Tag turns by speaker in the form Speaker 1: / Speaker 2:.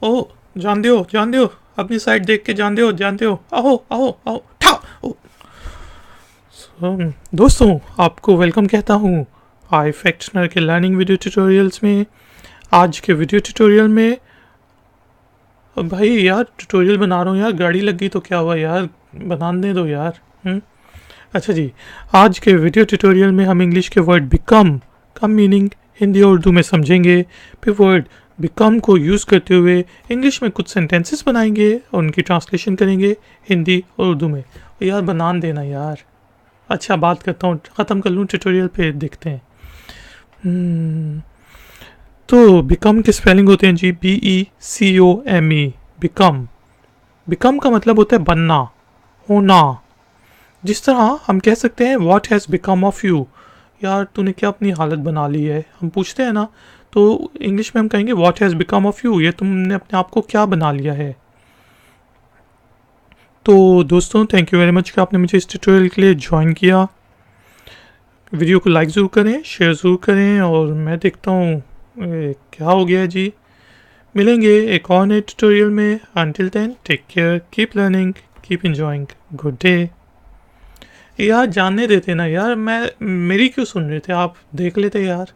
Speaker 1: ओ जान दो अपनी साइड देख के जान दो आओ आओ आओ ठाओ ओ। दोस्तों आपको वेलकम कहता हूँ आई फैक्शनर के लर्निंग वीडियो ट्यूटोरियल्स में। आज के वीडियो ट्यूटोरियल में भाई यार ट्यूटोरियल बना रहा हूँ यार, गाड़ी लग गई तो क्या हुआ यार, बनाने दो यार। अच्छा जी, आज के वीडियो ट्यूटोरियल में हम इंग्लिश के वर्ड बिकम का मीनिंग हिंदी और उर्दू में समझेंगे। फिर वर्ड बिकम को यूज़ करते हुए इंग्लिश में कुछ सेंटेंसेस बनाएंगे और उनकी ट्रांसलेशन करेंगे हिंदी और उर्दू में। यार बनान देना यार। अच्छा बात करता हूँ, ख़त्म कर लूँ ट्यूटोरियल पे देखते हैं। तो बिकम के स्पेलिंग होते हैं जी BECOME। बिकम, बिकम का मतलब होता है बनना, होना। जिस तरह हम कह सकते हैं what has become of you, यार तूने क्या अपनी हालत बना ली है, हम पूछते हैं ना, तो इंग्लिश में हम कहेंगे what has become of you, ये तुमने अपने आप को क्या बना लिया है। तो दोस्तों थैंक यू वेरी मच कि आपने मुझे इस ट्यूटोरियल के लिए ज्वाइन किया। वीडियो को लाइक ज़रूर करें, शेयर ज़रूर करें, और मैं देखता हूँ क्या हो गया जी। मिलेंगे एक और नए ट्यूटोरियल में। Until then take care, keep learning, keep enjoying, good day. यार जानने देते ना यार, मैं मेरी क्यों सुन रहे थे, आप देख लेते यार।